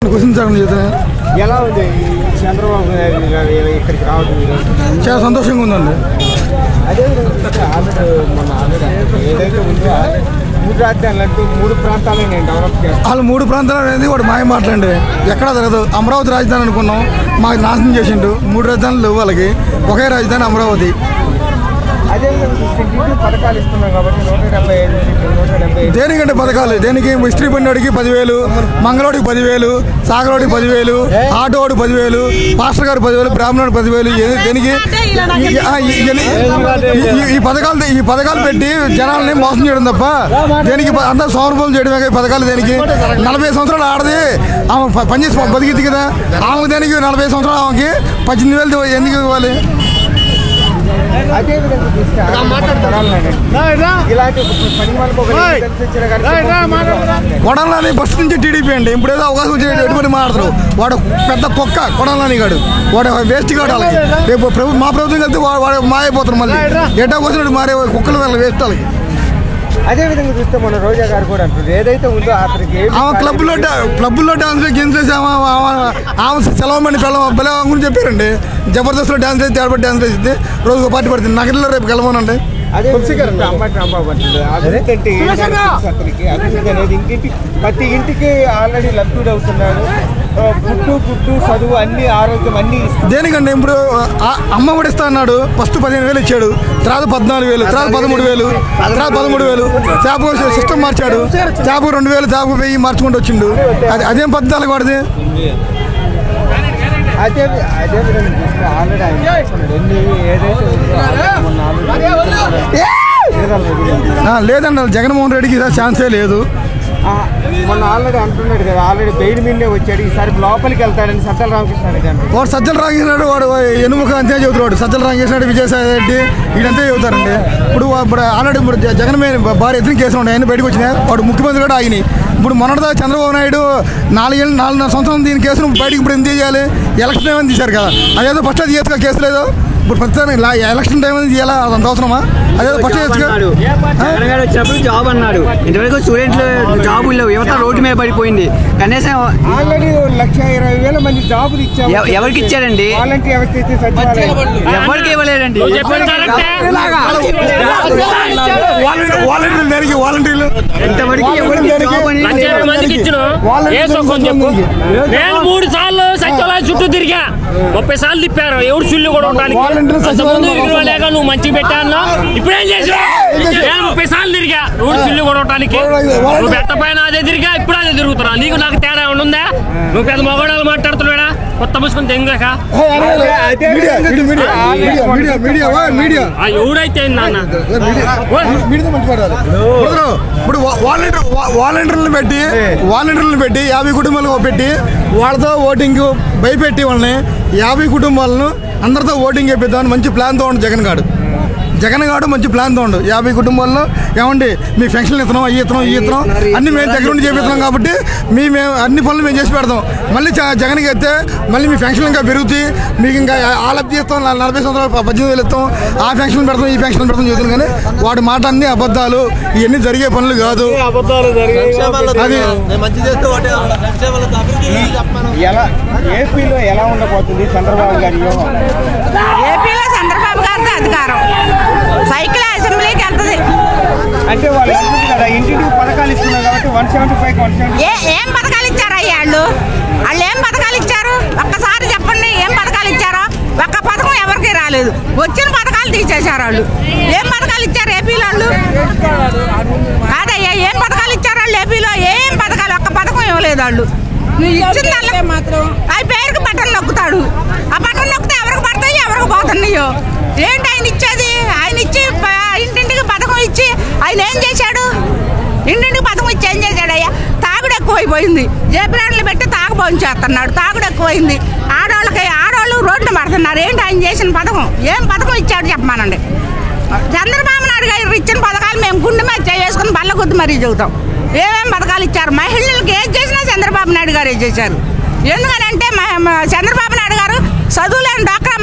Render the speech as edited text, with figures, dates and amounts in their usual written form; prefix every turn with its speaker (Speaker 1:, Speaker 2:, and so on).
Speaker 1: ఎలా ఉంది చంద్రబాబు ఇక్కడికి రావడం
Speaker 2: చాలా సంతోషంగా ఉందండి.
Speaker 1: అదేవిధంగా ఏదైతే ఉందో మూడు రాజధానులు అంటూ మూడు ప్రాంతాలు నేను డెవలప్ చేస్తాను.
Speaker 2: వాళ్ళు మూడు ప్రాంతాలు అనేది వాడు మాయ మాట్లాడండి. ఎక్కడా జరగదు. అమరావతి రాజధాని అనుకున్నాం, మాకు నాశనం చేసిండు. మూడు రాజధానులు లేవు వాళ్ళకి, ఒకే రాజధాని అమరావతి.
Speaker 1: అదేవిధంగా పథకాలు ఇస్తున్నాం కాబట్టి 175
Speaker 2: దేనికంటే పథకాలు దేనికి? ఇస్త్రీ బండికి 10,000, మంగళవాడికి 10,000, సాగరోడికి 10,000, ఆటోవాడికి 10,000, పాస్టర్ గారు 10,000, బ్రాహ్మణుడికి 10,000. దేనికి ఈ పథకాలు పెట్టి జనాలని మోసం చేయడం తప్ప దేనికి? అంతా సౌరభం చేయడమే ఈ పథకాలు. దేనికి? 40 సంవత్సరాలు ఆడది ఆమె పనిచేసి బతికిద్ది కదా, ఆమెకు దేనికి 40 సంవత్సరాలు ఆమెకి 18,000 ఎందుకు ఇవ్వాలి? కొడాలని ఫస్ట్ నుంచి టీడీపీ అండి. ఇప్పుడు ఏదో అవకాశం వచ్చి ఎటువంటి మాట్లాడతారు. వాడు పెద్ద కుక్క కొడాలని గాడు, వాడు వేస్ట్ కాడు. వాళ్ళకి రేపు మా ప్రభుత్వం కలిస్తే వాడు మాయైపోతారు. మళ్ళీ ఎటా వచ్చినట్టు మారే కుక్కలు వాళ్ళ వేస్ట్ వాళ్ళకి.
Speaker 1: అదేవిధంగా చూస్తే మన రోజా గారు కూడా అంటారు ఏదైతే ఉందో అతనికి
Speaker 2: క్లబ్లో డాన్స్ గేమ్స్ చేసి ఆమె సెలవుమని పిల్లల గురించి చెప్పారండి. జబర్దస్త్లో డాన్స్ చేసి తేడబడి డాన్స్ చేసింది. రోజు పార్టీ పడుతుంది. నగరంలో రేపు కలవనండి.
Speaker 1: అమ్మాయి రాంబాబు అంటుంది అభివృద్ధి అనేది ప్రతి ఇంటికి ఆల్రెడీ లబ్ధుడు అవుతున్నాడు. పుట్టు చదువు అన్ని ఆరోగ్యం అన్ని.
Speaker 2: దేనికండి? ఇప్పుడు అమ్మ కూడా ఇస్తా అన్నాడు. ఫస్ట్ 15,000 ఇచ్చాడు, తర్వాత 14,000, తర్వాత 13,000, తర్వాత 13,000. చేప సిస్టమ్ మార్చాడు. చేప 2,000, చేప 1,000 మార్చుకుంటూ వచ్చిండు. అదేం పద్ధతి వాడిది?
Speaker 1: అదేవిధంగా చూస్తే ఆల్రెడీ
Speaker 2: లేదండి, జగన్మోహన్ రెడ్డికి ఛాన్సే లేదు.
Speaker 1: మొన్న ఆల్రెడీ అంటున్నాడు కదా, ఆల్రెడీ బెయిల్ మీదే వచ్చాడు, ఈసారి లోపలికి వెళ్తాడని సజ్జల రామకృష్ణ రెడ్డి.
Speaker 2: వాడు సజ్జల రామకృష్ణ వాడు ఎన్నుముక అంతే చెబుతున్నాడు. సజ్జల రామకృష్ణ రెడ్డి, విజయసాయి రెడ్డి వీడంతే చెబుతారండి. ఇప్పుడు ఆల్రెడీ జగన్ మీద భారీ ఎత్తున కేసులు ఉన్నాయి. ఆయన బయటకు వచ్చినాయి. వాడు ముఖ్యమంత్రి కూడా ఆగినాయి. ఇప్పుడు మొన్నటిదా చంద్రబాబు నాయుడు 4 సంవత్సరం దీని కేసును బయటకు ఇప్పుడు ఎందుకు చేయాలి? ఎలక్షన్ ఏమైనా తీశారు కదా, అదేదో ఫస్ట్ అది చేసుగా కేసు లేదు. ఇప్పుడు ప్రస్తుతానికి ఎలక్షన్ టైం అనేది చేయాలా? అంత అవసరమా? అదే ఫస్ట్
Speaker 3: వచ్చినప్పుడు జాబ్ అన్నాడు. ఇంతవరకు స్టూడెంట్లు జాబులు లేవు. యువత రోడ్డు మీద పడిపోయింది. కనీసం
Speaker 1: ఆల్రెడీ 1,20,000 మంది జాబులు ఇచ్చారు.
Speaker 3: ఎవరికి ఇచ్చారండి? ఎవరికి ఇవ్వలేదండి.
Speaker 2: వాలంటీర్లు
Speaker 4: ఎంతవరకు నేను 3 సార్లు సచివాలయం చుట్టూ తిరిగా, 30 సార్లు తిప్పారు. ఎవరు సుల్లు కూడా ఉండడానికి లేక నువ్వు మంచిగా పెట్టాను. ఇప్పుడేం చేసావు? నేను 30 సార్లు తిరిగా ఎవరు సుల్లు కూడా ఉండడానికి. నువ్వు పెట్ట పైన అదే తిరిగా, ఇప్పుడు అదే తిరుగుతున్నా. నీకు నాకు తేడా ఉందా? నువ్వు పెద్ద మగవాళ్ళు మాట్లాడుతున్నాడా? కొత్త ముసుకుని తెంగాక ఎవరైతే
Speaker 2: ఇప్పుడు వాలంటీర్లను పెట్టి 50 కుటుంబాలు పెట్టి వాళ్ళతో ఓటింగ్ భయపెట్టి వాళ్ళని 50 కుటుంబాలను అందరితో ఓటింగ్ వేపిద్దామని మంచి ప్లాన్తో ఉండు జగన్ గారు మంచి ప్లాన్తో ఉండు. 50 కుటుంబాల్లో ఏమండి మీ పెన్షన్లు ఇస్తున్నాం, ఈ ఇస్తున్నాం అన్ని మేము దగ్గర ఉండి చేపిస్తున్నాం కాబట్టి మేము అన్ని పనులు మేము చేసి పెడతాం. మళ్ళీ జగన్కి అయితే మళ్ళీ మీ పెన్షన్లు ఇంకా పెరుగుతాయి. మీకు ఇంకా ఆ లబ్ధి ఇస్తాం, 40 సంవత్సరాలు 18,000 ఇస్తాం, ఆ పెన్షన్ పెడతాం, ఈ పెన్షన్ పెడతాం చెబుతున్నాం. కానీ వాడి మాట అన్ని అబద్ధాలు. ఇవన్నీ జరిగే పనులు కాదు. అది
Speaker 1: ఏపీలో ఎలా ఉండబోతుంది చంద్రబాబు గారి?
Speaker 5: ఏపీలో చంద్రబాబు గారితో అధికారం సైకిల్ అసెంబ్లీకి వెళ్తుంది.
Speaker 1: అంటే వాళ్ళు కదా ఇంటింటికి పథకాలు ఇస్తున్నారు కాబట్టి 175
Speaker 5: ఏం పథకాలు ఇచ్చారయ్యా? వాళ్ళు ఏం పథకాలు ఇచ్చారు? ఒక్కసారి చెప్పండి, ఏం పథకాలు ఇచ్చారో? ఒక్క పథకం ఎవరికి రాలేదు. వచ్చిన పథకాలు తీసేశారు వాళ్ళు. ఏం పథకాలు ఇచ్చారు ఏపీలో వాళ్ళు? కాదయ్యా, ఏం పథకాలు ఇచ్చారు వాళ్ళు ఏపీలో? ఏం పథకాలు? ఒక్క పథకం ఇవ్వలేదు వాళ్ళు. నువ్వు ఇచ్చింది మాత్రం ఆ పేరుకి బట్టలు నొక్కుతాడు. ఆ బట్టలు నొక్కితే ఎవరికి పడతాయి, ఎవరికి పోతున్నాయో? ఏంటి ఆయన ఇచ్చేది? ఆయన ఇచ్చి ఇంటింటికి పథకం ఇచ్చి ఆయన ఏం చేశాడు? ఇంటింటికి పథకం ఇచ్చి ఏం చేశాడయ్యా? తాగుడు ఎక్కువైపోయింది. జేబులాండ్లు పెట్టి తాగుబోని చేస్తున్నాడు. తాగుడు ఎక్కువైంది. ఆడవాళ్ళు రోడ్లు పడుతున్నారు. ఏంటి ఆయన చేసిన పథకం? ఏం పథకం ఇచ్చాడు చెప్పమానండి. చంద్రబాబు నాయుడు గారు ఇచ్చిన పథకాలు మేము గుండె మీద చేసుకుని బల్ల గుద్దు మరీ చెబుతాం. ఏమేం పథకాలు ఇచ్చారు? మహిళలకు ఏది చేసినా చంద్రబాబు నాయుడు గారు చేశారు. ఎందుకనంటే చంద్రబాబు నాయుడు గారు చదువులేని డాక్టర్